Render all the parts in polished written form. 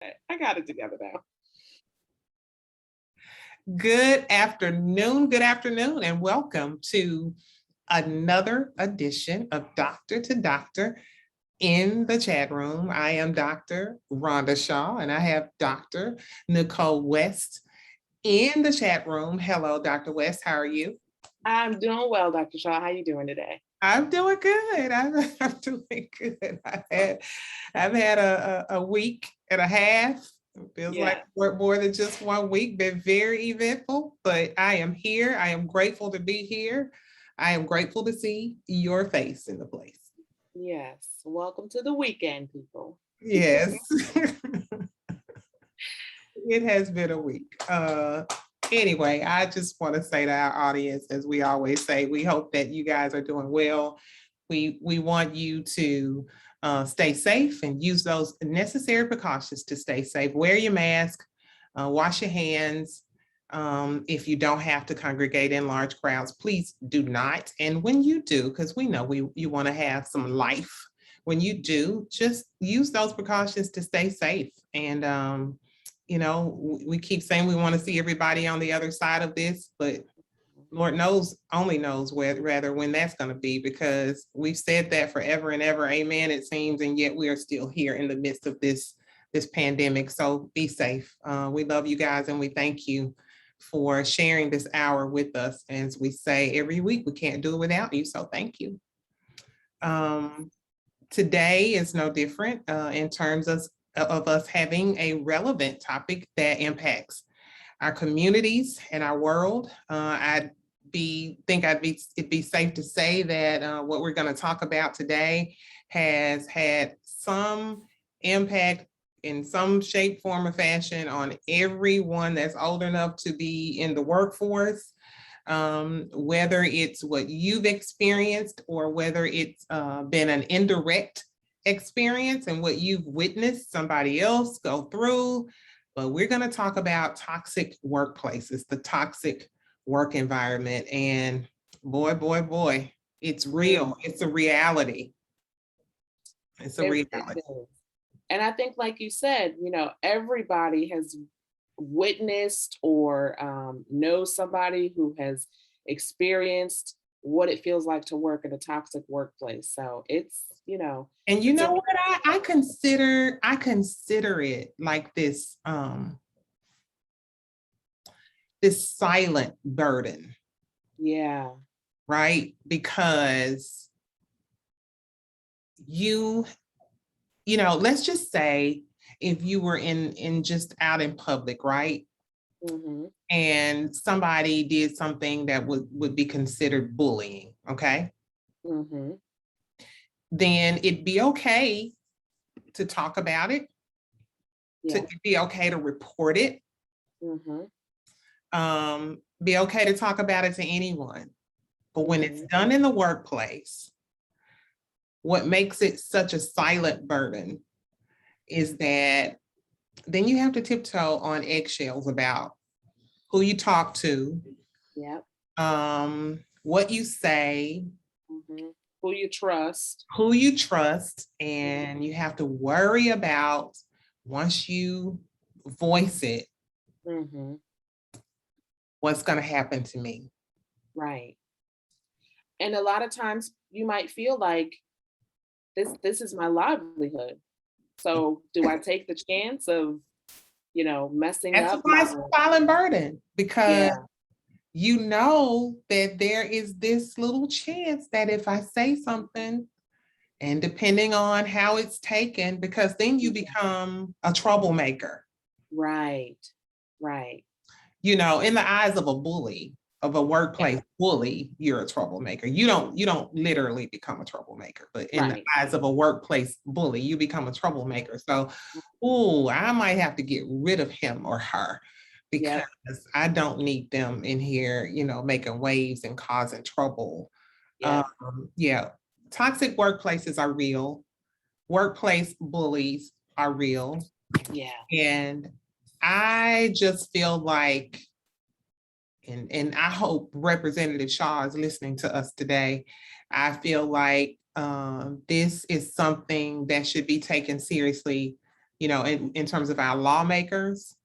I got it together now. Good afternoon, and welcome to another edition of Doctor to Doctor in the chat room. I am Dr. Rhonda Shaw, and I have Dr. Nicole West in the chat room. Hello, Dr. West. How are you? I'm doing well, Dr. Shaw. How you doing today? I'm doing good. I'm doing good. I've had a week and a half. It feels like more than just 1 week. Been very eventful, but I am here. I am grateful to be here. I am grateful to see your face in the place. Yes. Welcome to the weekend, people. Yes. It has been a week. Anyway, I just want to say to our audience, as we always say, we hope that you guys are doing well. We want you to stay safe and use those necessary precautions to stay safe. Wear your mask, wash your hands. If you don't have to congregate in large crowds, please do not. And when you do, because we know you want to have some life, when you do, just use those precautions to stay safe. And you know, we keep saying we want to see everybody on the other side of this, but Lord knows, only knows rather when that's going to be, because we've said that forever and ever, amen, it seems, and yet we are still here in the midst of this pandemic. So be safe. We love you guys, and we thank you for sharing this hour with us. As we say every week, we can't do it without you, so thank you. Today is no different in terms of us having a relevant topic that impacts our communities and our world. It'd be safe to say that what we're going to talk about today has had some impact in some shape, form, or fashion on everyone that's old enough to be in the workforce. Whether it's what you've experienced or whether it's been an indirect experience and what you've witnessed somebody else go through. But we're going to talk about toxic workplaces, the toxic work environment. And boy, it's real. It's a reality. It's a reality. And I think, like you said, you know, everybody has witnessed or knows somebody who has experienced what it feels like to work in a toxic workplace. So it's, you know. And you know what, I consider it like this this silent burden. Yeah. Right? Because you know, let's just say if you were in just out in public, right? Mm-hmm. And somebody did something that would be considered bullying, okay? Mm-hmm. Then it'd be okay to talk about it. Yeah. It'd be okay to report it. Mm-hmm. Be okay to talk about it to anyone. But when it's done in the workplace, what makes it such a silent burden is that then you have to tiptoe on eggshells about who you talk to, what you say, who you trust, and you have to worry about, once you voice it, what's going to happen to me. Right. And a lot of times you might feel like this is my livelihood. So do I take the chance of, you know, messing up? That's why it's a silent burden, because you know that there is this little chance that if I say something, and depending on how it's taken, because then you become a troublemaker. Right. You know, in the eyes of a bully, of a workplace bully, you're a troublemaker. You don't literally become a troublemaker, but in the eyes of a workplace bully, you become a troublemaker. So, I might have to get rid of him or her, because I don't need them in here, you know, making waves and causing trouble. Toxic workplaces are real. Workplace bullies are real. And I just feel like, and I hope Representative Shaw is listening to us today. I feel like this is something that should be taken seriously, in terms of our lawmakers.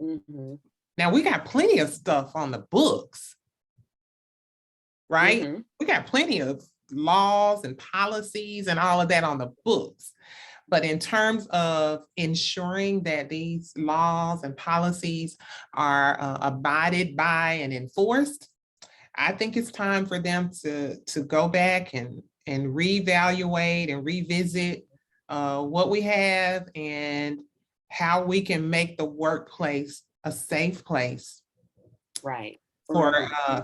Mm-hmm. Now we got plenty of stuff on the books, right? Mm-hmm. We got plenty of laws and policies and all of that on the books. But in terms of ensuring that these laws and policies are abided by and enforced, I think it's time for them to go back and reevaluate and revisit what we have and how we can make the workplace a safe place Right. For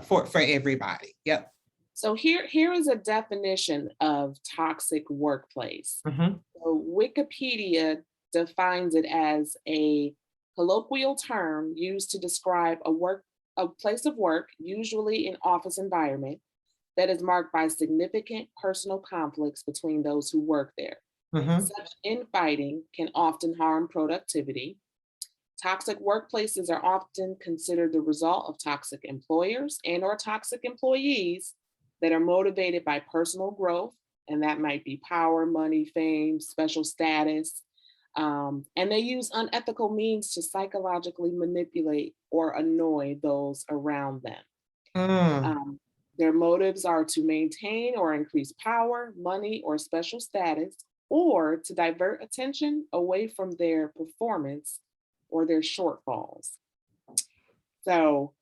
for everybody. for everybody. Yep. So here is a definition of toxic workplace. Mhm. So Wikipedia defines it as a colloquial term used to describe a place of work, usually an office environment, that is marked by significant personal conflicts between those who work there. Mhm. Such infighting can often harm productivity. Toxic workplaces are often considered the result of toxic employers and or toxic employees that are motivated by personal growth, and that might be power, money, fame, special status. And they use unethical means to psychologically manipulate or annoy those around them. Mm. Um, their motives are to maintain or increase power, money, or special status, or to divert attention away from their performance or their shortfalls. So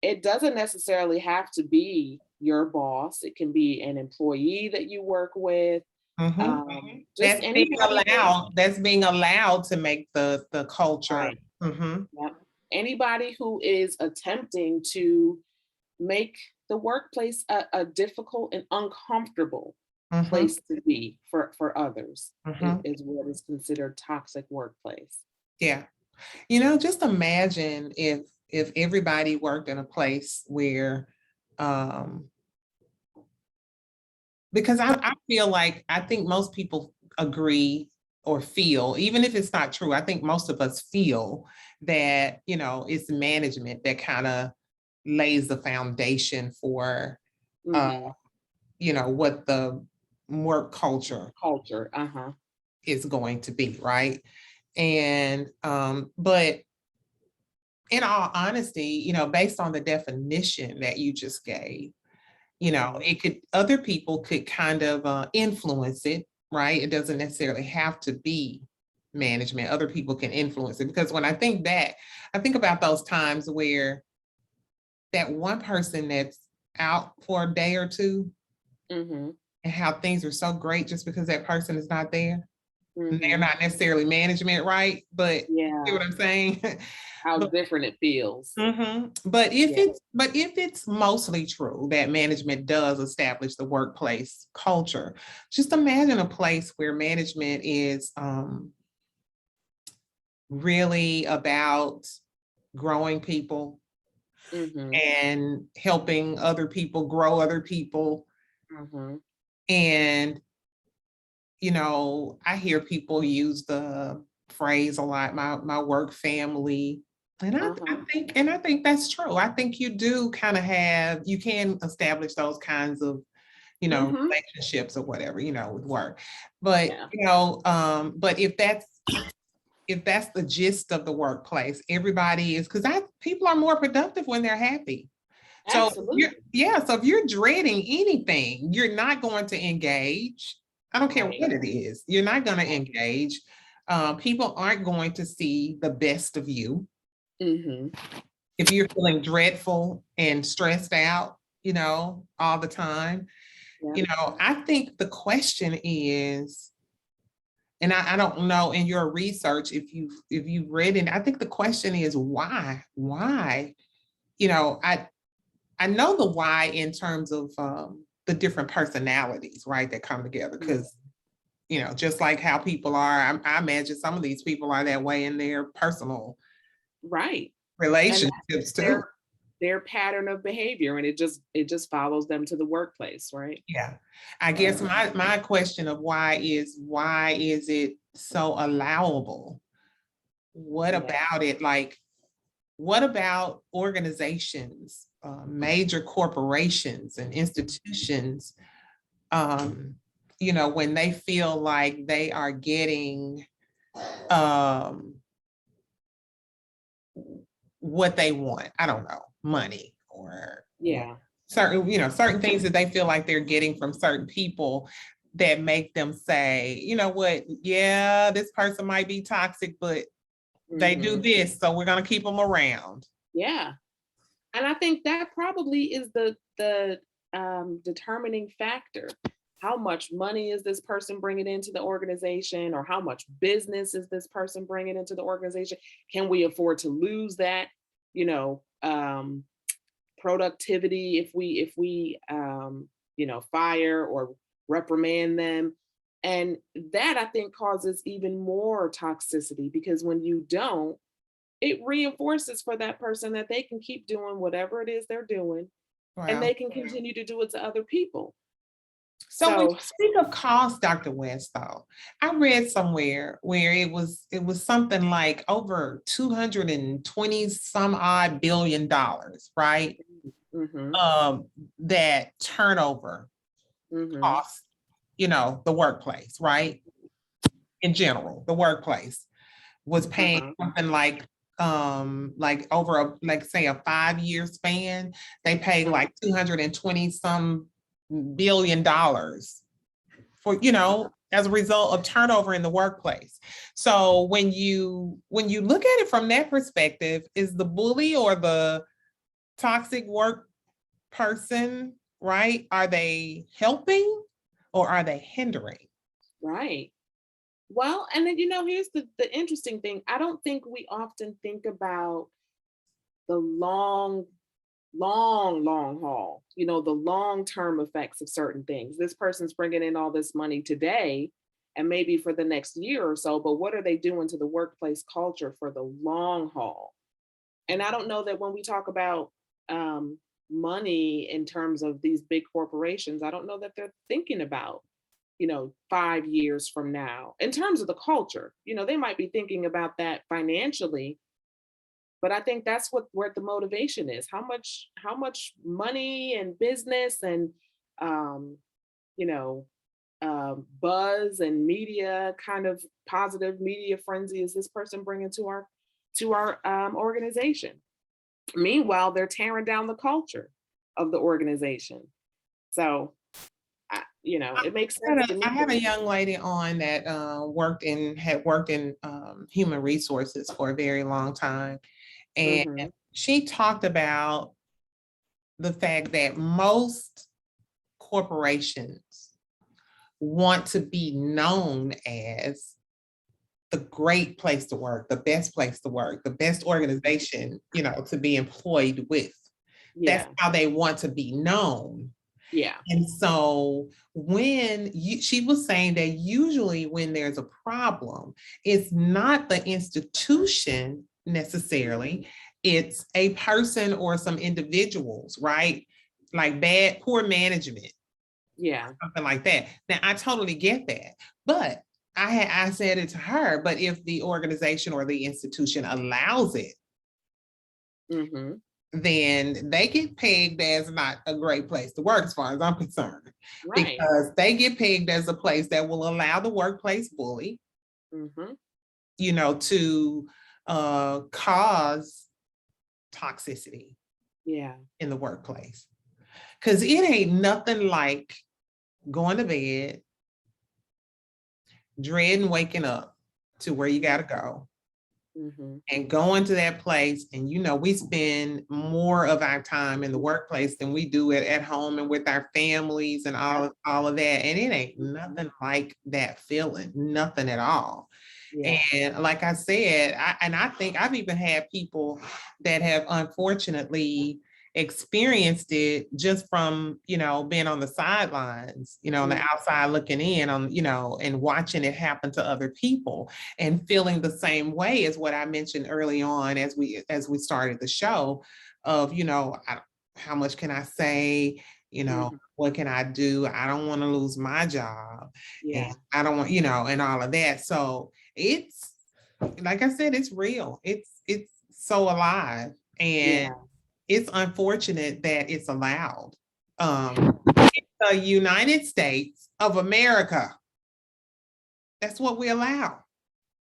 it doesn't necessarily have to be your boss, it can be an employee that you work with, Mhm. just anybody who, That's being allowed to make the culture. right, Mhm. yep. Anybody who is attempting to make the workplace a difficult and uncomfortable Mhm. place to be for others Mhm. is what is considered toxic workplace. Yeah. Just imagine if everybody worked in a place where um because I feel like I think most people agree or feel, even if it's not true, I think most of us feel that, it's management that kind of lays the foundation for Hmm. what the work culture Culture, uh-huh. is going to be, right? And but in all honesty, based on the definition that you just gave, Hmm. it could, other people could kind of influence it, right? It doesn't necessarily have to be management. Other people can influence it, because when I think back, I think about those times where that one person that's out for a day or two, Hmm. and how things are so great just because that person is not there. And they're Hmm. not necessarily management, right? But you see Yeah, what I'm saying? how But different it feels. Yeah. but if it's mostly true that management does establish the workplace culture, just imagine a place where management is really about growing people Hmm. and helping other people grow other people. Hmm. And I hear people use the phrase a lot, my work family. And Uh-huh. I think that's true. I think you do kind of you can establish those kinds of, Hmm. relationships or whatever, with work. But, Yeah, but if that's the gist of the workplace, everybody is, because people are more productive when they're happy. So absolutely. so if you're dreading anything, you're not going to engage. I don't care Right. what it is. You're not going to Right. engage. People aren't going to see the best of you. Hmm. If you're feeling dreadful and stressed out, all the time, Yeah. I think the question is, and I don't know in your research if you've read it, I think the question is why? Why? I know the why in terms of the different personalities, right, that come together. Mhm. Because, just like how people are, I imagine some of these people are that way in their personal Right. And relationships too. their pattern of behavior, and it just follows them to the workplace, right? Yeah. I guess my question of why is it so allowable? What Yeah. about it? Like, what about organizations, major corporations and institutions, when they feel like they are getting um, what they want. I don't know, money or Yeah. certain, certain things that they feel like they're getting from certain people that make them say, you know what, yeah, this person might be toxic, but they do Mhm. this, so we're gonna keep them around. Yeah. And I think that probably is the determining factor. How much money is this person bringing into the organization, or how much business is this person bringing into the organization? Can we afford to lose that? You know, productivity if we fire or reprimand them. And that, I think, causes even more toxicity, because when you don't, it reinforces for that person that they can keep doing whatever it is they're doing, and Well, they can continue to do it to other people. so when you So speak of cost, Dr. West, though, I read somewhere where it was something like over 220 some odd $billion, right? mhm, That turnover mhm, costs, the workplace, right? In general, the workplace was paying uh-huh, something like over like say a 5-year span, they paid uh-huh, like 220 some $billion for, as a result of turnover in the workplace. So when you look at it from that perspective, is the bully or the toxic work person, right? Are they helping or are they hindering? right. Well, and then here's the interesting thing. I don't think we often think about the long haul, the long term effects of certain things. This person's bringing in all this money today and maybe for the next year or so, but what are they doing to the workplace culture for the long haul? And I don't know that when we talk about um, money in terms of these big corporations, I don't know that they're thinking about 5 years from now in terms of the culture. They might be thinking about that financially, but I think that's where the motivation is. How much money and business and um, you know buzz and media, kind of positive media frenzy, is this person bringing to our organization? Meanwhile, they're tearing down the culture of the organization. So it makes sense to I me. had a young lady on that had worked in human resources for a very long time. And Hmm. she talked about the fact that most corporations want to be known as the great place to work, the best place to work, the best organization, to be employed with. That's Yeah, how they want to be known. yeah, And so she was saying that usually when there's a problem, it's not the institution necessarily, it's a person or some individuals, right? Like poor management, yeah. something like that. Now, I totally get that, but I said it to her, but if the organization or the institution allows it, Hmm. then they get pegged as not a great place to work, as far as I'm concerned, Right. because they get pegged as a place that will allow the workplace bully, Hmm. to cause toxicity Yeah. in the workplace. Because it ain't nothing like going to bed, dreading waking up to where you got to go, Hmm. and going to that place. And we spend more of our time in the workplace than we do at home and with our families and all of that. And it ain't nothing like that feeling, nothing at all. Yeah. And like I said, I think I've even had people that have unfortunately experienced it just from, being on the sidelines, on the Mhm. outside looking in on, and watching it happen to other people and feeling the same way as what I mentioned early on as we started the show of, how much can I say? Mhm. What can I do? I don't want to lose my job. And Yeah. I don't want, and all of that. So it's like I said, it's real. It's so alive. And Yeah. it's unfortunate that it's allowed. The United States of America. That's what we allow.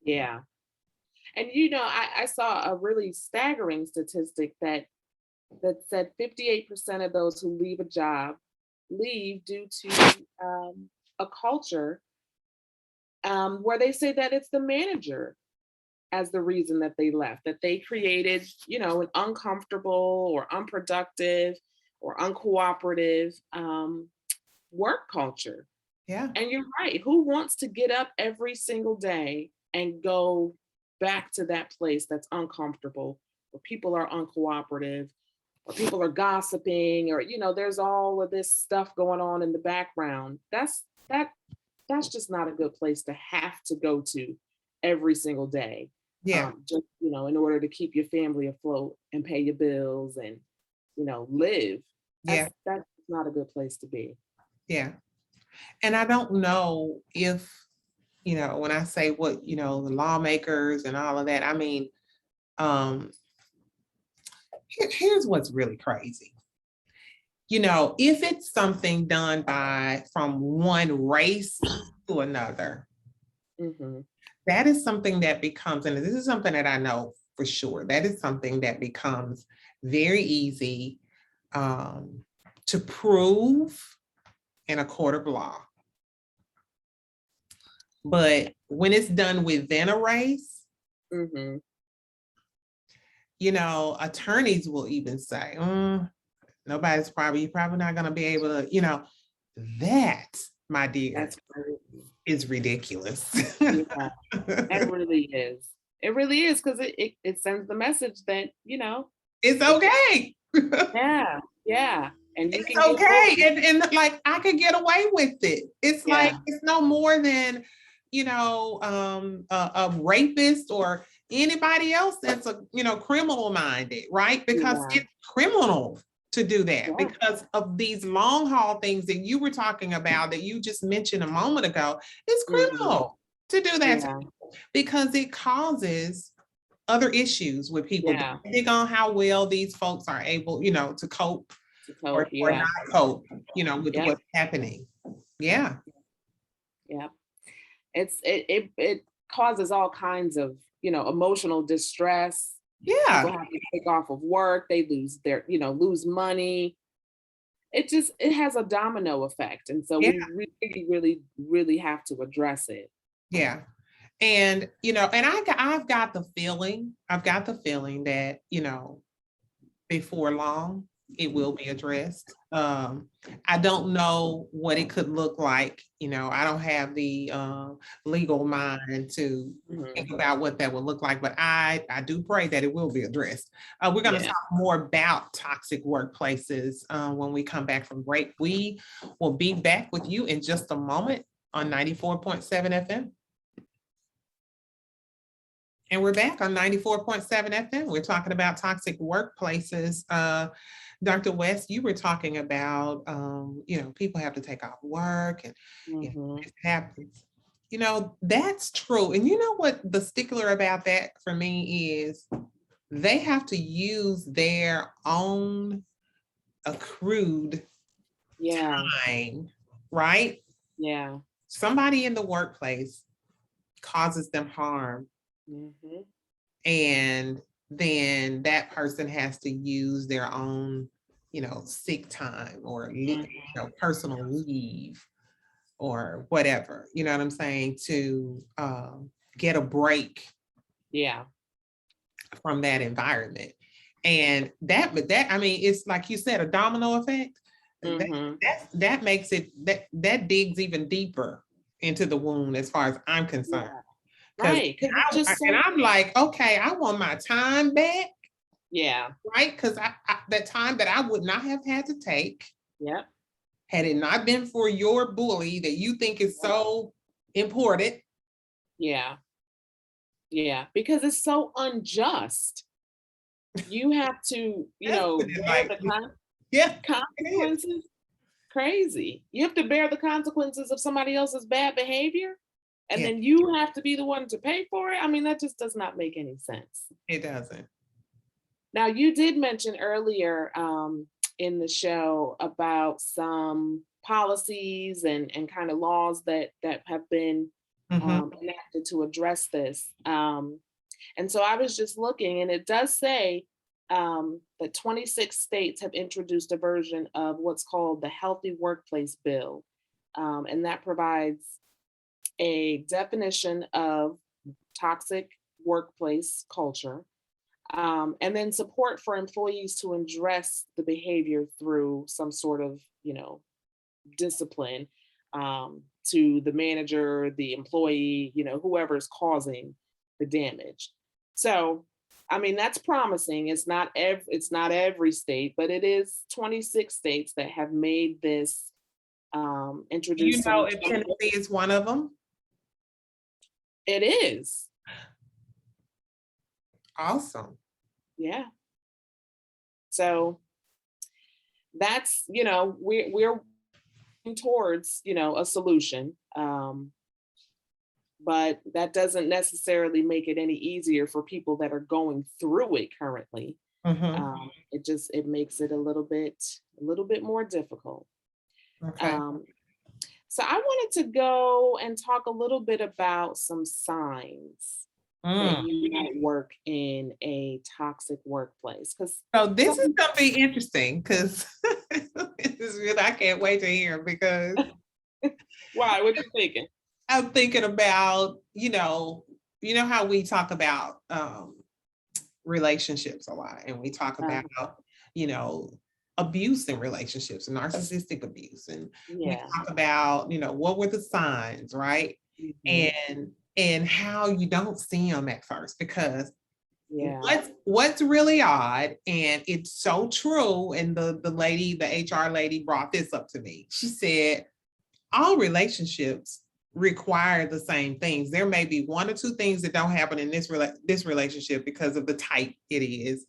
Yeah. And I saw a really staggering statistic that said 58% of those who leave a job leave due to a culture where they say that it's the manager as the reason that they left, that they created, an uncomfortable or unproductive or uncooperative work culture. Yeah, And you're right. Who wants to get up every single day and go back to that place that's uncomfortable, where people are uncooperative, or people are gossiping, or there's all of this stuff going on in the background? That's just not a good place to have to go to every single day. yeah, Just in order to keep your family afloat and pay your bills and live. yeah, That's not a good place to be. yeah. And I don't know if, when I say what, the lawmakers and all of that, I mean, um, here's what's really crazy. If it's something done from one race to another, Hmm. that is something that becomes, and this is something that I know for sure, that is something that becomes very easy to prove in a court of law. But when it's done within a race, Hmm. attorneys will even say, you're probably not going to be able to, that, my dear, That's crazy. is ridiculous. Yeah, that really is. It really is, because it sends the message that, It's if okay. yeah, yeah, and you It's can get okay. away. And like I could get away with it. It's like Yeah, it's no more than, a rapist or anybody else that's a, criminal minded, right? Because yeah, it's criminal to do that yeah. because of these long haul things that you were talking about that you just mentioned a moment ago. It's Hmm. criminal to do that Yeah, because it causes other issues with people, yeah. depending on how well these folks are able, to cope To or, cope. or not Yeah, cope, with yeah, what's happening. Yeah. yeah. It causes all kinds of emotional distress. People Yeah. have to take off of work. They lose money. It has a domino effect, and so Yeah. we really, really, really have to address it. Yeah. And, I've got the feeling that, before long, it will be addressed. I don't know what it could look like. I don't have the legal mind to Mhm. think about what that would look like, but I do pray that it will be addressed. We're going to Yeah. talk more about toxic workplaces when we come back from break. We will be back with you in just a moment on 94.7 FM. And we're back on 94.7 FM. We're talking about toxic workplaces. Dr. West, you were talking about, people have to take off work and Mhm. it happens. That's true. And you know what the stickler about that for me is? They have to use their own accrued Yeah. time, right? Yeah. Somebody in the workplace causes them harm, Mhm. and then that person has to use their own, sick time or Mhm. personal leave or whatever, you know what I'm saying, to get a break Yeah. from that environment. And but I mean, it's like you said, a domino effect. That Mhm. that makes it that digs even deeper into the wound as far as I'm concerned. Yeah. Because Right. Because it's just and so. I'm like, okay, I want my time back, Yeah. right? Because that time that I would not have had to take Yep. had it not been for your bully that you think is Yep. so important. Yeah. Yeah. Because it's so unjust. You have to, That's what it's bear like. the Yeah, it is. consequences. Crazy. You have to bear the consequences of somebody else's bad behavior, and Yeah, then you have to be the one to pay for it. I mean, that just does not make any sense. it doesn't. Now, you did mention earlier in the show about some policies and kind of laws that have been Mhm. enacted to address this. And so I was just looking, and it does say that 26 states have introduced a version of what's called the Healthy Workplace Bill. And that provides a definition of toxic workplace culture, and then support for employees to address the behavior through some sort of, discipline, to the manager, the employee, whoever's causing the damage. So, I mean, that's promising. It's not every state, but it is 26 states that have made this, You introduced know, some. if Tennessee is one of them. It is, Awesome. yeah. So that's, we're working towards, a solution. But that doesn't necessarily make it any easier for people that are going through it currently. Mhm. It makes it a little bit more difficult. Okay. Um, so I wanted to go and talk a little bit about some signs that Mm. you might work in a toxic workplace. Because So this some, is gonna be interesting because this is really, I can't wait to hear because why? What you thinking? I'm thinking about, how we talk about relationships a lot, and we talk about, Uh, you know, abuse in relationships, narcissistic abuse, and we yeah. talk about, what were the signs, right? Mhm. And how you don't see them at first because Yeah. what's really odd, and it's so true, and the HR lady brought this up to me. She said all relationships require the same things. There may be one or two things that don't happen in this relationship because of the type it is,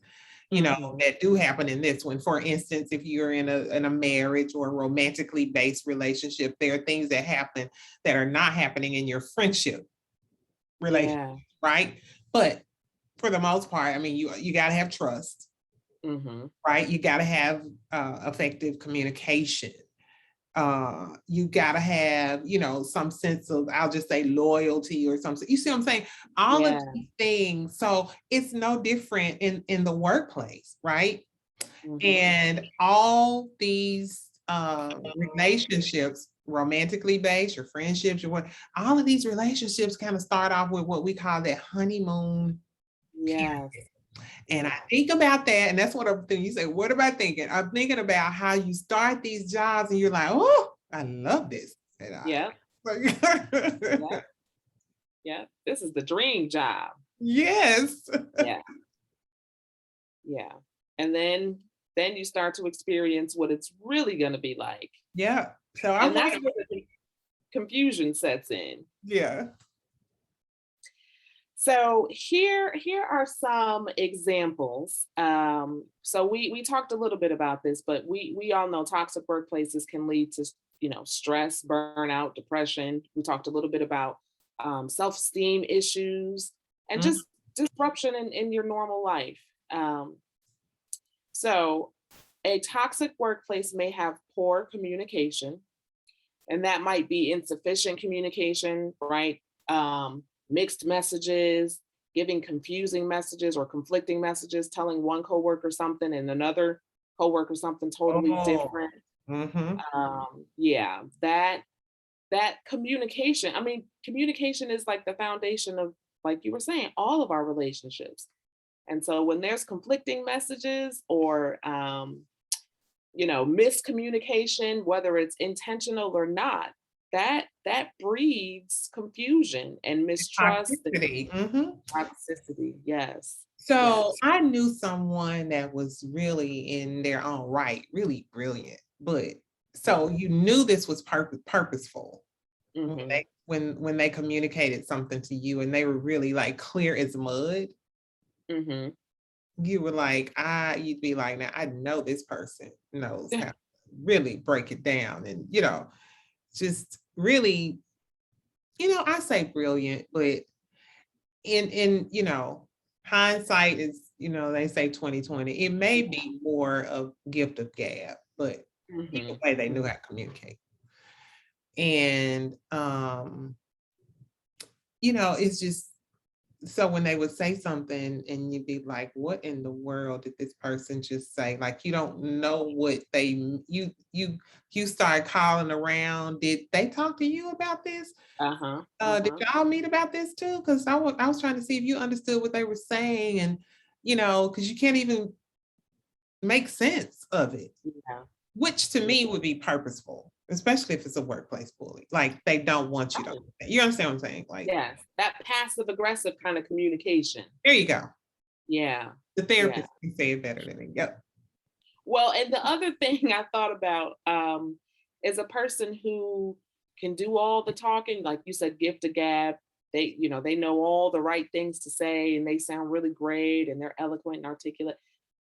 Mhm. that do happen in this one. For instance, if you're in a marriage or a romantically based relationship, there are things that happen that are not happening in your friendship relationship, Yeah. right? But for the most part, I mean, you got to have trust, Mhm. right? You got to have effective communication. You got to have, some sense of, I'll just say, loyalty or something. You see what I'm saying? All of Yeah. these things. So it's no different in the workplace, right? Mhm. And all these relationships, romantically based, your friendships, your what, all of these relationships kind of start off with what we call that honeymoon period. Yes. And I Yeah. think about that, and that's what I'm thinking. You say, what am I thinking? I'm thinking about how you start these jobs and you're like, oh, I love this. And I Yeah. Yeah. like, Yeah. This is the dream job. yes. Yeah. Yeah. And then you start to experience what it's really going to be like. Yeah. So I'm And like, that's where the confusion sets in. yeah. So here are some examples. So we talked a little bit about this, but we all know toxic workplaces can lead to, stress, burnout, depression. We talked a little bit about self-esteem issues and Mhm. just disruption in your normal life. Um, so a toxic workplace may have poor communication, and that might be insufficient communication, right? Mixed messages, giving confusing messages or conflicting messages, telling one coworker something and another coworker something totally Oh. different. Hmm. Yeah, that communication. I mean, communication is like the foundation of, like you were saying, all of our relationships. And so when there's conflicting messages or miscommunication, whether it's intentional or not, that breeds confusion and mistrust and Toxicity. Hmm. toxicity. Yes. So Yes. I knew someone that was really in their own right, really brilliant. But so you knew this was purposeful when Mm-hmm. they communicated something to you and they were really like clear as mud. Mm-hmm. You were like, you'd be like, now I know this person knows how to really break it down and, just really, I say brilliant, but in hindsight is, they say 2020. It may be more of gift of gab, but either Mm-hmm. way, they knew how to communicate. And it's just, so when they would say something and you'd be like, what in the world did this person just say? Like, you don't know what you start calling around. Did they talk to you about this? Uh-huh. Did Uh-huh. y'all meet about this too? Because I was trying to see if you understood what they were saying, and because you can't even make sense of it, Yeah. which to Yeah. me would be purposeful, especially if it's a workplace bully. Like, they don't want you to Right. understand. You understand what I'm saying? Like, Yes. That passive aggressive kind of communication. there you go. Yeah. The Yeah. therapist can say it better than me. Yep. Well, and the other thing I thought about is a person who can do all the talking, like you said, gift a gab. They know all the right things to say and they sound really great and they're eloquent and articulate,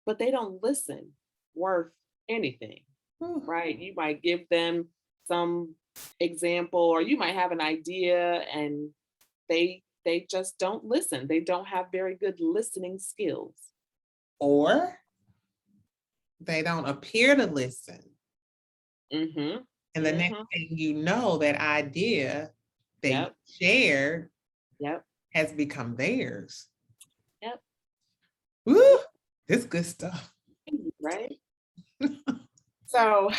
but they don't listen worth anything, Whew. right? You might give them some example or you might have an idea and they just don't listen. They don't have very good listening skills. Or they don't appear to listen. Mhm. And the next Mhm. thing you know, that idea they Yep. shared Yep. has become theirs. Yep. Woo! This good stuff. Right. So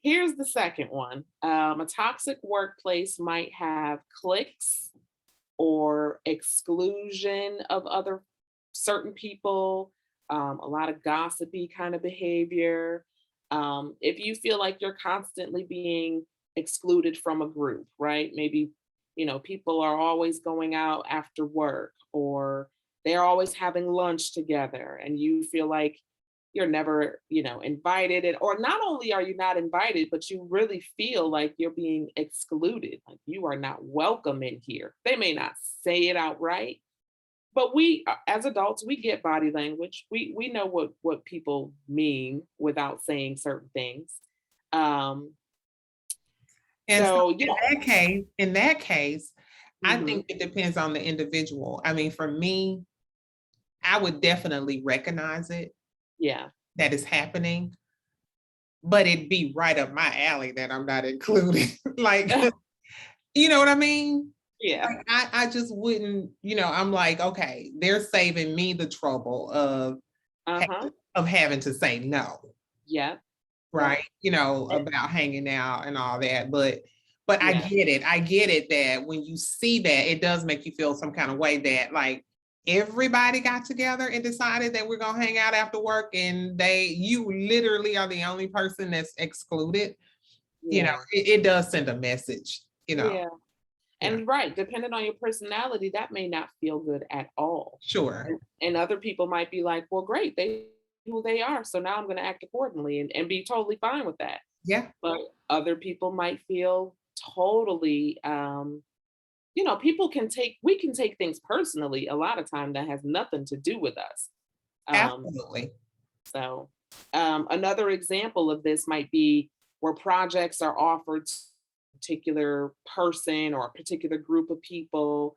here's the second one. A toxic workplace might have cliques or exclusion of other certain people, a lot of gossipy kind of behavior. If you feel like you're constantly being excluded from a group, right? Maybe, people are always going out after work or they're always having lunch together and you feel like you're never, invited. Or not only are you not invited, but you really feel like you're being excluded, like you are not welcome in here. They may not say it outright, but we as adults, we get body language. We know what people mean without saying certain things. Um, And so so yeah. in that case, I Hmm. think it depends on the individual. I mean, for me, I would definitely recognize it, Yeah. that is happening, but it'd be right up my alley that I'm not included. Like, you know what I mean? Yeah. Like, I just wouldn't, I'm like, okay, they're saving me the trouble of Uh-huh. having to say no, Yeah. right? Yep. Eh, About hanging out and all that. But I yeah. get it. I get it that when you see that, it does make you feel some kind of way that, like, everybody got together and decided that we're gonna hang out after work, and you literally are the only person that's excluded. Yeah. It does send a message. Yeah. Yeah, And right, depending on your personality, that may not feel good at all. sure. And other people might be like, well, great, they who they are. So now I'm going to act accordingly and be totally fine with that. Yeah, But other people might feel totally, we can take things personally a lot of time that has nothing to do with us. Um, absolutely. so, another example of this might be where projects are offered to a particular person or a particular group of people,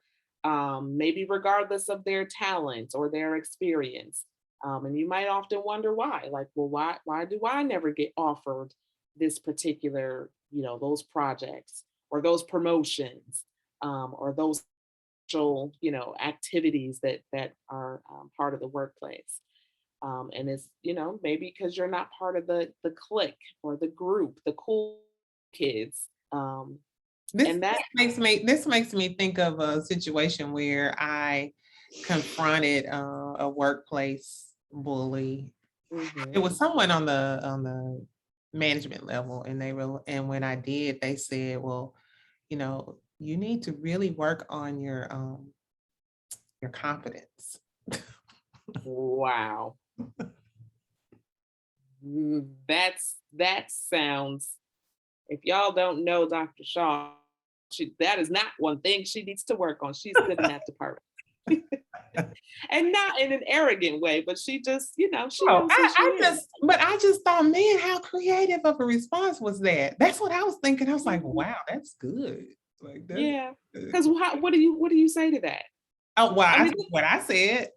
maybe regardless of their talent or their experience. And you might often wonder why, like, well, why do I never get offered this particular, those projects or those promotions, or those social, activities that are part of the workplace. And it's, maybe because you're not part of the clique or the group, the cool kids. This And that. this makes me think of a situation where I confronted a workplace bully. It Mhm. was someone on the management level, and when I did, they said, "Well, you need to really work on your confidence." Wow. That sounds. If y'all don't know Dr. Shaw, that is not one thing she needs to work on. She's good in that department. And not in an arrogant way, but she just, she Oh, knows who she is. I just thought, man, how creative of a response was that? That's what I was thinking. I was like, Mhm. wow, that's good. Like, that's Yeah. good. Because what do you say to that? Oh, well, I mean, what I said,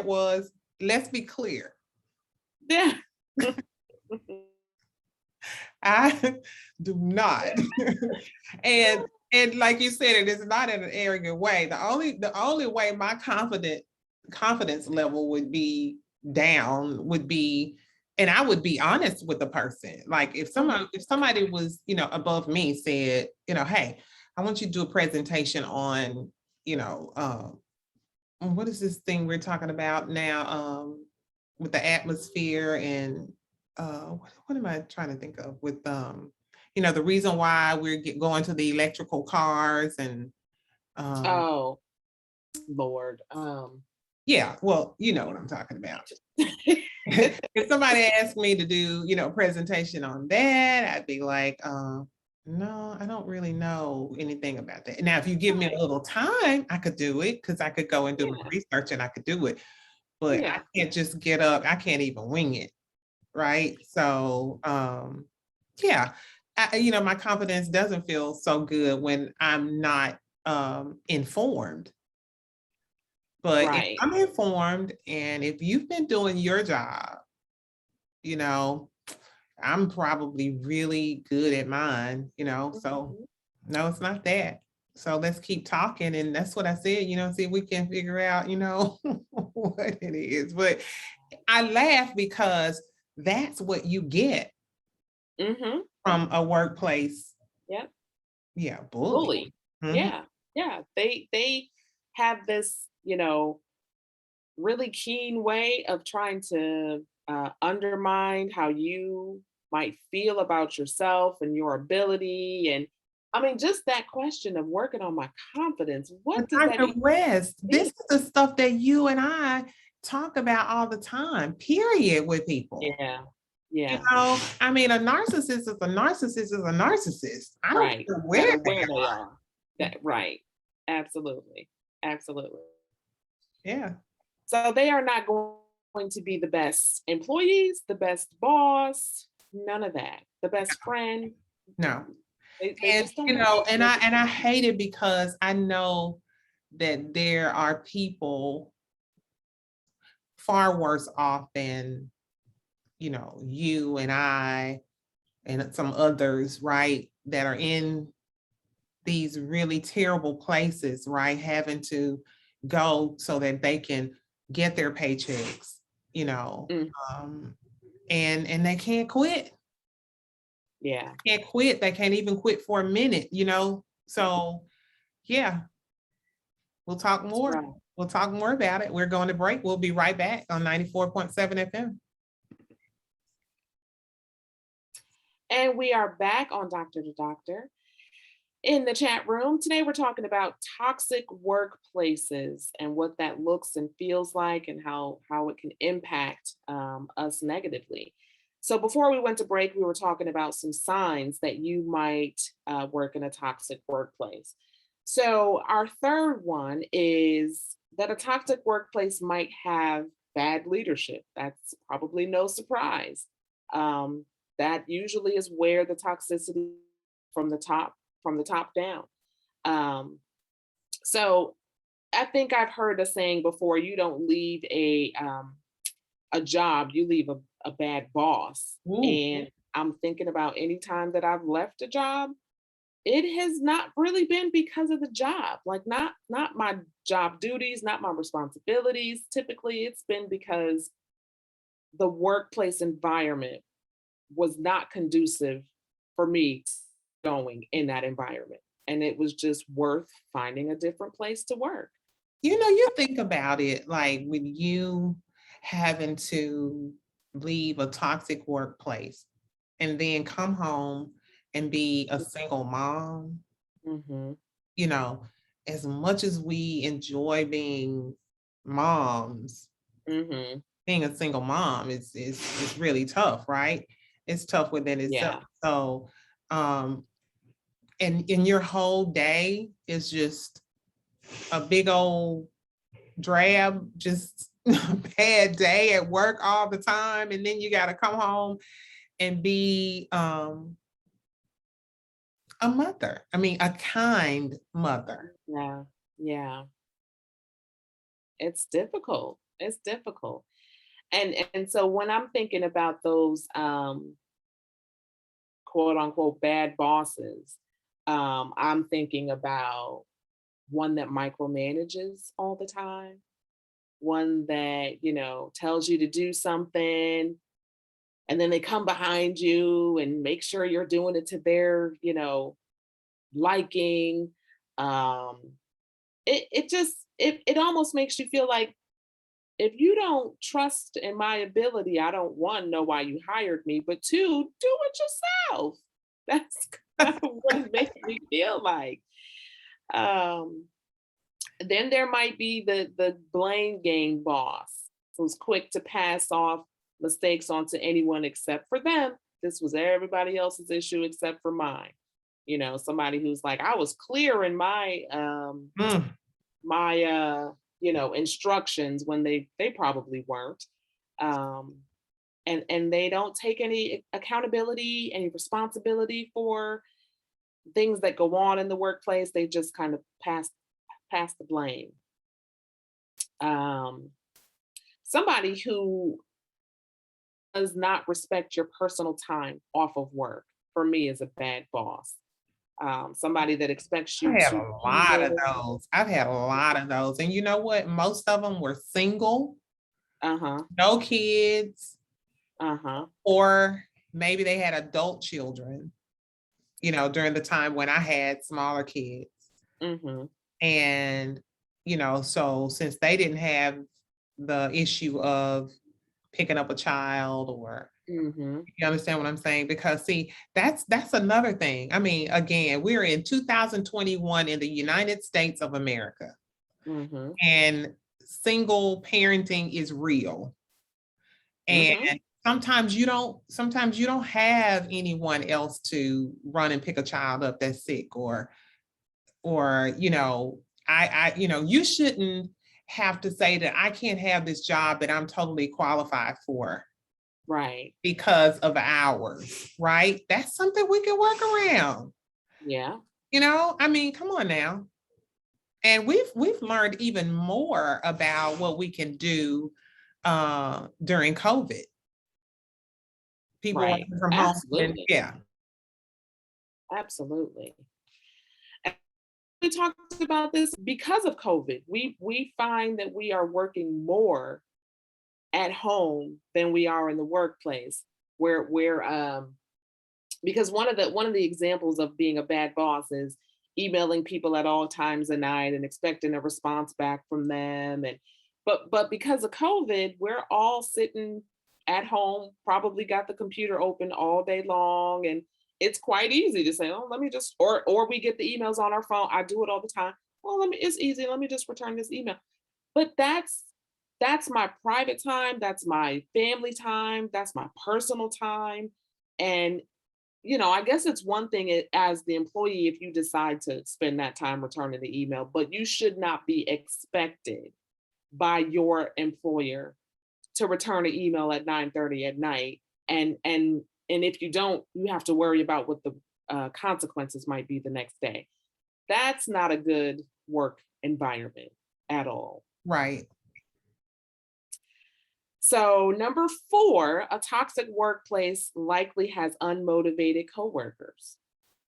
was, let's be clear. yeah. I do not. And And like you said, it is not in an arrogant way. The only way my confidence level would be down would be, and I would be honest with the person. Like Mhm. if somebody was, above me said, hey, I want you to do a presentation on, you know, what is this thing we're talking about now? With the atmosphere and what am I trying to think of with the reason why we're going to the electrical cars and um Oh, Lord. yeah, well, you know what I'm talking about. If somebody asked me to do, a presentation on that, I'd be like, no, I don't really know anything about that. Now, if you give me a Right. little time, I could do it because I could go and do my Yeah. research and I could do it. But I Yeah. can't just get up. I can't even wing it. Right. So, yeah, my confidence doesn't feel so good when I'm not informed. But if Right. I'm informed and if you've been doing your job, you know, I'm probably really good at mine. So Mhm. no, it's not that. So let's keep talking. And that's what I said, see if we can figure out, what it is. But I laugh because that's what you get Mhm. from a workplace. Yep. Yeah, bully. Bully. Mhm. Yeah. Yeah. They have this, really keen way of trying to undermine how you might feel about yourself and your ability. And I mean, just that question of working on my confidence, But what does that Dr. even West, this mean? is the stuff that you and I talk about all the time, period, with people. Yeah. Yeah. I mean, a narcissist is a narcissist is a narcissist. I don't Right. care No where matter they where they are. are. That right. Absolutely. Absolutely. Yeah, So they are not going to be the best employees, the best boss, none of that. The best friend. no. They And just don't have it. and I hate it because I know that there are people far worse off than, you and I and some others, right, that are in these really terrible places, right, having to go so that they can get their paychecks, you know, Mm, um, and they can't quit. yeah, Can't quit. They can't even quit for a minute. So yeah, we'll talk that's more. right. We'll talk more about it. We're going to break. We'll be right back on 94.7 FM. And we are back on Doctor to Doctor in the chat room. Today we're talking about toxic workplaces and what that looks and feels like and how it can impact us negatively. So before we went to break, we were talking about some signs that you might work in a toxic workplace. So our third one is that a toxic workplace might have bad leadership. That's probably no surprise. Um, that usually is where the toxicity from the top from the top down. Um, so I think I've heard a saying before: you don't leave a job, you leave a bad boss. Ooh, And I'm thinking about any time that I've left a job, it has not really been because of the job. Like not my job duties, not my responsibilities. Typically, it's been because the workplace environment was not conducive for me going in that environment. And it was just worth finding a different place to work. you think about it like with you having to leave a toxic workplace and then come home and be a single mom, Hmm. you know, as much as we enjoy being moms, Hmm. being a single mom is really tough, right? It's tough within itself. Yeah. So, um, and your whole day is just a big old drab, just bad day at work all the time, and then you got to come home and be a mother. I mean, a kind mother. Yeah. Yeah. It's difficult. It's difficult. And so when I'm thinking about those quote unquote bad bosses, I'm thinking about one that micromanages all the time, one that, tells you to do something and then they come behind you and make sure you're doing it to their, liking. Um, it almost makes you feel like if you don't trust in my ability, I don't one know why you hired me, but two, do it yourself. That's kind of what it makes me feel like. Um, then there might be the blame game boss who's quick to pass off mistakes onto anyone except for them. This was everybody else's issue except for mine. Somebody who's like, I was clear in Mm, my instructions when they probably weren't. Um, and they don't take any accountability, any responsibility for things that go on in the workplace. They just kind of pass the blame. Um, Somebody who does not respect your personal time off of work for me is a bad boss. Somebody that expects I've you had to a be lot of there. those. I've had a lot of those. And you know what? Most of them were single, Uh-huh. no kids, Uh-huh. or maybe they had adult children, during the time when I had smaller kids. Mm-hmm. And, so since they didn't have the issue of picking up a child, or Mm-hmm. you understand what I'm saying? Because see, that's another thing. I mean, again, we're in 2021 in the United States of America, Mm-hmm. and single parenting is real. And Mm-hmm. sometimes you don't have anyone else to run and pick a child up that's sick, or you shouldn't have to say that I can't have this job that I'm totally qualified for Right. because of hours, right? That's something we can work around. Yeah. I mean, come on now. And we've learned even more about what we can do during COVID. People Right. working from home, and Absolutely. yeah. Absolutely. And we talked about this because of COVID. We find that we are working more at home than we are in the workplace. Where because one of the examples of being a bad boss is emailing people at all times of night and expecting a response back from them. And but because of COVID, we're all sitting at home, probably got the computer open all day long, and it's quite easy to say, oh, let me just, or we get the emails on our phone. I do it all the time. Well, it's easy, let me just return this email. But that's my private time, that's my family time, that's my personal time. And I guess it's one thing as the employee if you decide to spend that time returning the email, but you should not be expected by your employer to return an email at 9:30 at night. And if you don't, you have to worry about what the consequences might be the next day. That's not a good work environment at all. Right. So, number four, a toxic workplace likely has unmotivated coworkers,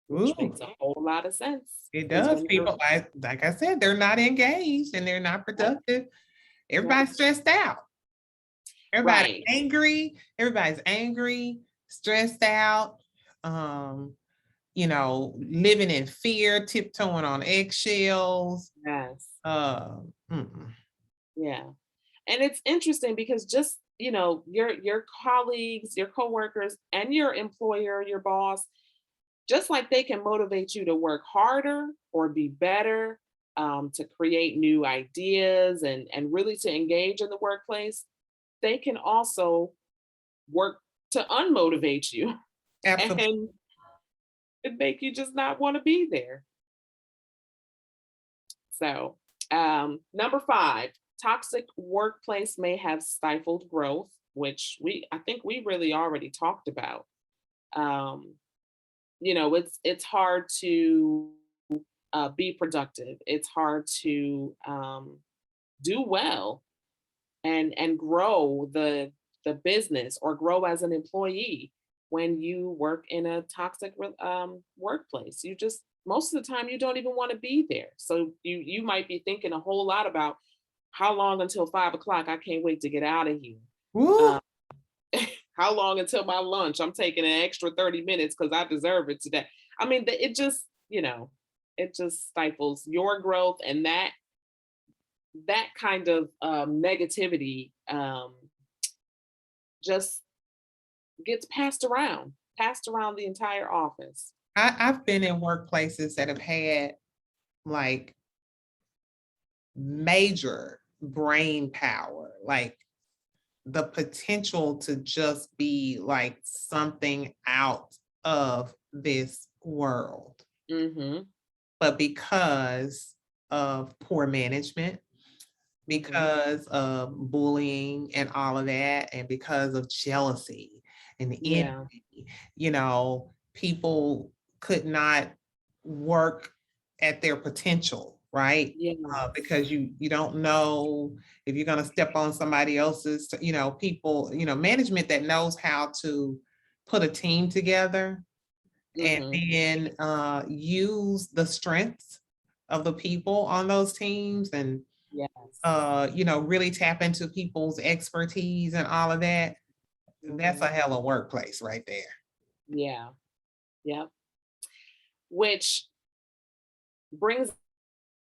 which Ooh, makes a whole lot of sense. it Because does. when you're, People, like I said, they're not engaged and they're not yep, productive. yep, Everybody's stressed out. right, Everybody's angry, stressed out, living in fear, tiptoeing on eggshells. yes, Mm-mm. yeah. And it's interesting because just, your colleagues, your coworkers, and your employer, your boss, just like they can motivate you to work harder or be better, to create new ideas and really to engage in the workplace, they can also work to unmotivate you Absolutely. and make you just not want to be there. So, number five, toxic workplace may have stifled growth, which I think we really already talked about. Um, it's hard to be productive. It's hard to do well and grow the business or grow as an employee when you work in a toxic workplace. You just most of the time you don't even want to be there. So you might be thinking a whole lot about how long until 5 o'clock. I can't wait to get out of here. Woo. Uh, how long until my lunch? I'm taking an extra 30 minutes because I deserve it today. I mean, it just, it just stifles your growth, and that kind of negativity just gets passed around the entire office. I've been in workplaces that have had like major brain power, like the potential to just be like something out of this world. Mm-hmm. But because of poor management, Mm-hmm. because of bullying and all of that, and because of jealousy and Yeah. envy, people could not work at their potential, right? Yes. Because you don't know if you're going to step on somebody else's, people, management that knows how to put a team together and Mm-hmm. then use the strengths of the people on those teams and Yes. really tap into people's expertise and all of that. That's Mm-hmm. a hell of a workplace right there. Yeah. Yep. Which brings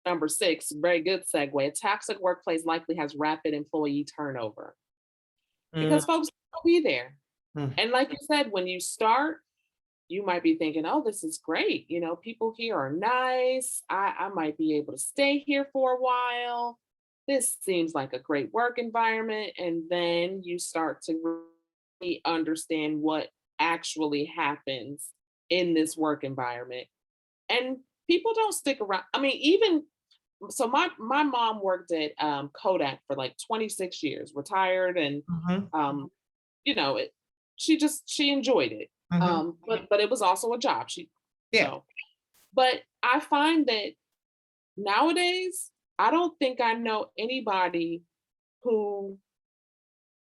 number six, very good segue. A toxic workplace likely has rapid employee turnover because folks will be there. Mhm. And like you said, when you start, you might be thinking, oh, this is great. People here are nice. I might be able to stay here for a while. This seems like a great work environment. And then you start to really understand what actually happens in this work environment. And people don't stick around. I mean, even so, my mom worked at Kodak for like 26 years, retired, and Mhm. um, it, she enjoyed it. Mhm. But it was also a job. Yeah. So, but I find that nowadays, I don't think I know anybody who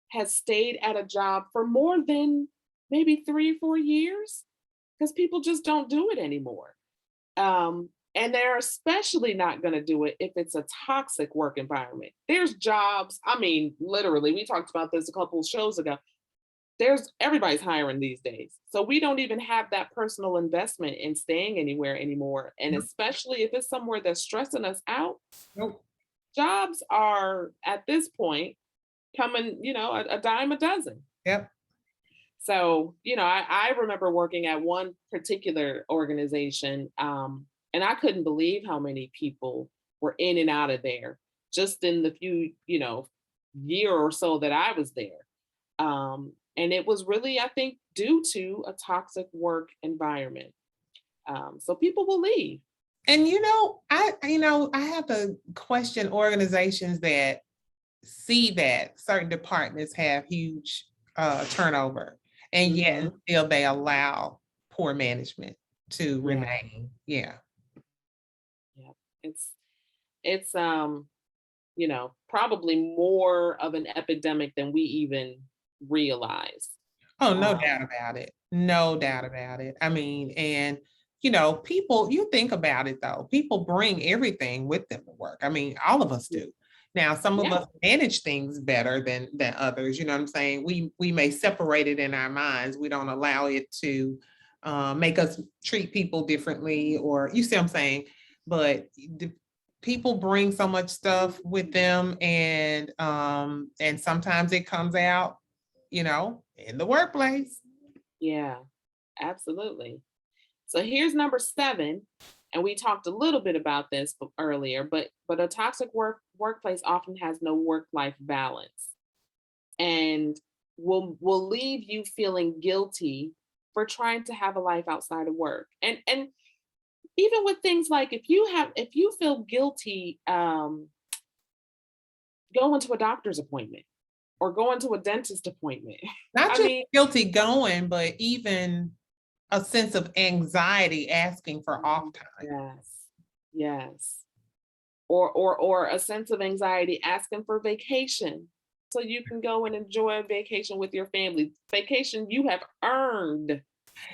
has stayed at a job for more than maybe 3 or 4 years, because people just don't do it anymore. And they're especially not going to do it if it's a toxic work environment. There's jobs, I mean, literally, we talked about this a couple of shows ago. There's everybody's hiring these days. So we don't even have that personal investment in staying anywhere anymore. And Nope. especially if it's somewhere that's stressing us out, Nope. jobs are at this point coming, a dime a dozen. Yep. So, I remember working at one particular organization, and I couldn't believe how many people were in and out of there just in the few, year or so that I was there. And it was really, I think, due to a toxic work environment. So people will leave. And I have to question organizations that see that certain departments have huge turnover, and yet Hmm. still they allow poor management to Yeah, remain. Yeah. yeah. It's it's probably more of an epidemic than we even realize. Oh, no Um, doubt about it. No doubt about it. I mean, and people, you think about it though, people bring everything with them to work. I mean, all of us do. Now, some of yeah, us manage things better than others. You know what I'm saying? We may separate it in our minds. We don't allow it to make us treat people differently, or you see what I'm saying? But people bring so much stuff with them, and sometimes it comes out in the workplace. yeah, absolutely. So here's number seven, and we talked a little bit about this earlier, but a toxic workplace often has no work life balance, and will leave you feeling guilty for trying to have a life outside of work. And even with things like, if you feel guilty going to a doctor's appointment or going to a dentist appointment. Not I just mean, guilty going, but even a sense of anxiety asking for off time. yes, yes. Or a sense of anxiety asking for vacation so you can go and enjoy a vacation with your family. Vacation you have earned.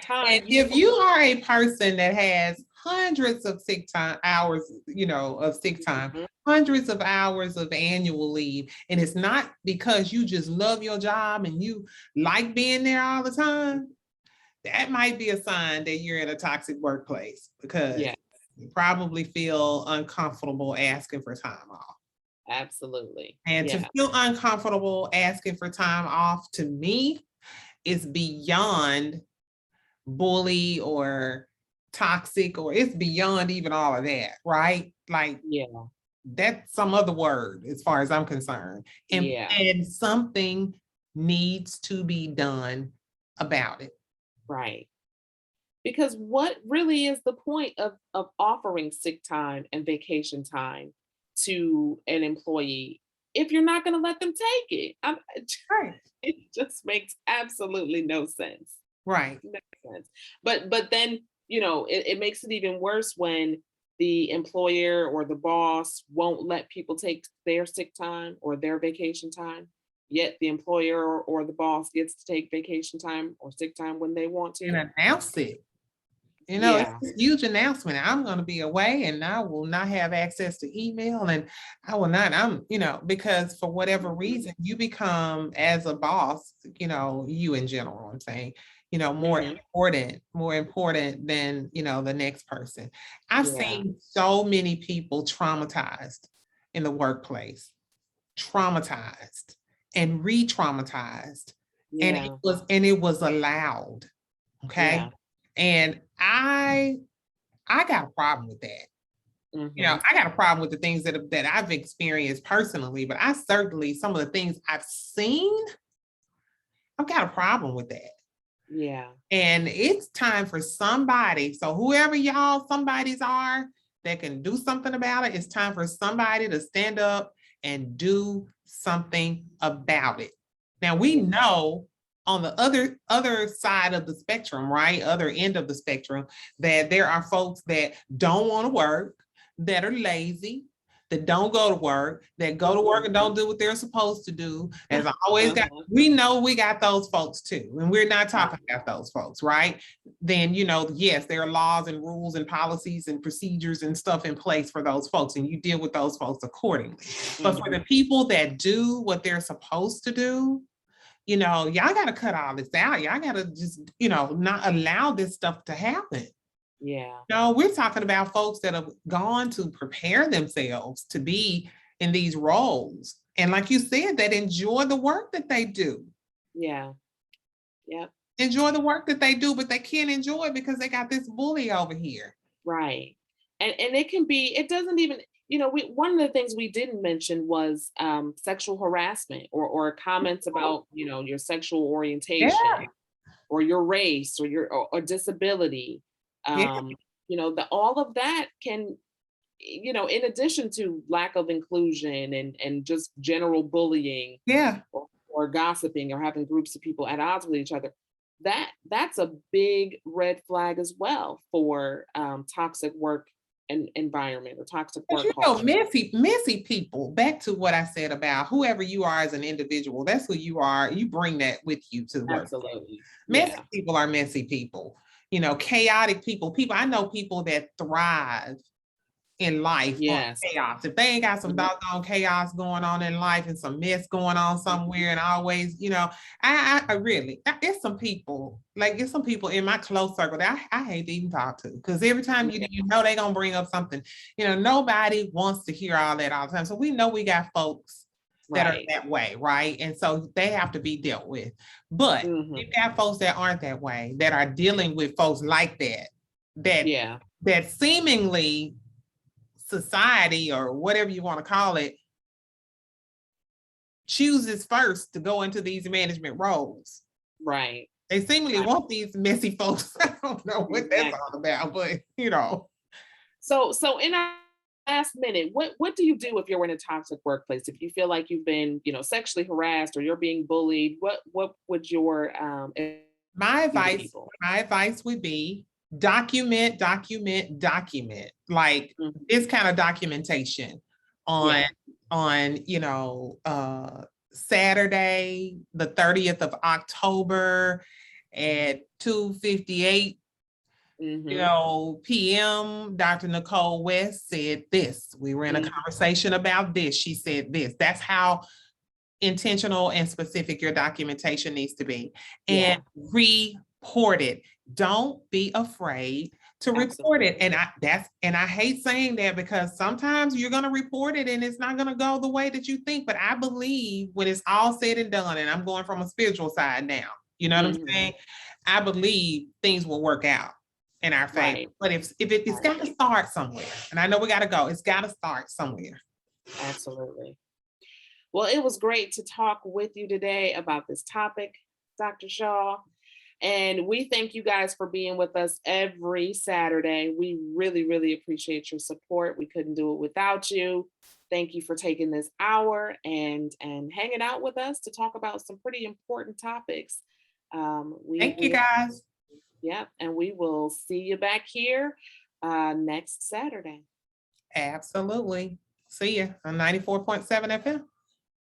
time And you if you are a person that has hundreds of sick time hours, of sick time, Mhm. hundreds of hours of annual leave, and it's not because you just love your job and you like being there all the time, that might be a sign that you're in a toxic workplace because Yeah, you probably feel uncomfortable asking for time off. absolutely. And to Yeah. feel uncomfortable asking for time off to me is beyond bully or toxic, or it's beyond even all of that, right? Like Yeah. that's some other word as far as I'm concerned. And Yeah. and something needs to be done about it. Right. Because what really is the point of offering sick time and vacation time to an employee if you're not going to let them take it? Right. It just makes absolutely no sense. Right. No sense. But then, it makes it even worse when the employer or the boss won't let people take their sick time or their vacation time. Yet the employer or the boss gets to take vacation time or sick time when they want And to. announce it. It's Yeah. a huge announcement. I'm going to be away and I will not have access to email and I will not, because for whatever Mhm. reason, you become as a boss, you in general, I'm saying, Mhm. more important than, the next person. I've Yeah. seen so many people traumatized in the workplace, traumatized and re-traumatized. Yeah. And it was allowed. Okay. Yeah. And I got a problem with that. Mhm. I got a problem with the things that I've experienced personally, but I certainly some of the things I've seen, I've got a problem with that. Yeah. And it's time for somebody. So whoever y'all somebodies are that can do something about it, it's time for somebody to stand up and do something about it. Now we Yeah. know on the other side of the spectrum, right? Other end of the spectrum, that there are folks that don't want to work, that are lazy, that don't go to work, that go to work and don't do what they're supposed to do. As I always got, Uh-huh. we know we got those folks too. And we're not Right. talking about those folks, right? Then, yes, there are laws and rules and policies and procedures and stuff in place for those folks, and you deal with those folks accordingly. But for the Mhm. people that do what they're supposed to do, y'all got to cut all this out. Y'all got to just, not allow this stuff to happen. Yeah. No, we're talking about folks that have gone to prepare themselves to be in these roles. And like you said, that enjoy the work that they do. Yeah. Yep. Enjoy the work that they do, but they can't enjoy it because they got this bully over here. Right. And it can be, it doesn't even, we one of the things we didn't mention was sexual harassment or comments about, your sexual Yeah, orientation or your race or or disability. yeah, Um, all of that can, in addition to lack of inclusion and just general bullying yeah. or gossiping or having groups of people at odds with each other, that's a big red flag as well for toxic work and environment or toxic But work culture. messy people, back to what I said about whoever you are as an individual, that's who you are. You bring that with you to the workplace. Absolutely. Messy Yeah. people are messy people, chaotic people. I know people that thrive in life on Yes. chaos. If they ain't got some Mhm. doggone chaos going on in life and some mess going on somewhere, and always, I really, it's some people, like it's some people in my close circle that I hate to even talk to because every time Yeah. they gonna bring up something, nobody wants to hear all that all the time. So we know we got folks that are Right. that way, right? And so they have to be dealt with. But Hmm. you got folks that aren't that way, that are dealing with folks like that, that Yeah. that seemingly society or whatever you want to call it chooses first to go into these management roles. Right. They seemingly Right. want these messy folks. I don't know what that's Exactly. all about, but So in our last minute, what do you do if you're in a toxic workplace? If you feel like you've been, sexually harassed or you're being bullied, what would your my do to advice, people? my advice would be document, document, document. Like Mhm. this kind of documentation on Yeah. Saturday, the 30th of October at 2:58, Mhm. PM, Dr. Nicole West said this. We were in a Mhm. conversation about this. She said this. That's how intentional and specific your documentation needs to be. And Yeah, report it. Don't be afraid to report it. absolutely. And I hate saying that because sometimes you're going to report it and it's not going to go the way that you think. But I believe when it's all said and done, and I'm going from a spiritual side now, you know what I'm Mhm. saying? I believe things will work out in our favor. Right, But it's right. got to start somewhere. And I know we got to go. It's got to start somewhere. Absolutely. Well, it was great to talk with you today about this topic, Dr. Shaw. And we thank you guys for being with us every Saturday. We really, really appreciate your support. We couldn't do it without you. Thank you for taking this hour and hanging out with us to talk about some pretty important topics. Thank you We guys. yeah, and we will see you back here next Saturday. Absolutely. See ya on 94.7 FM.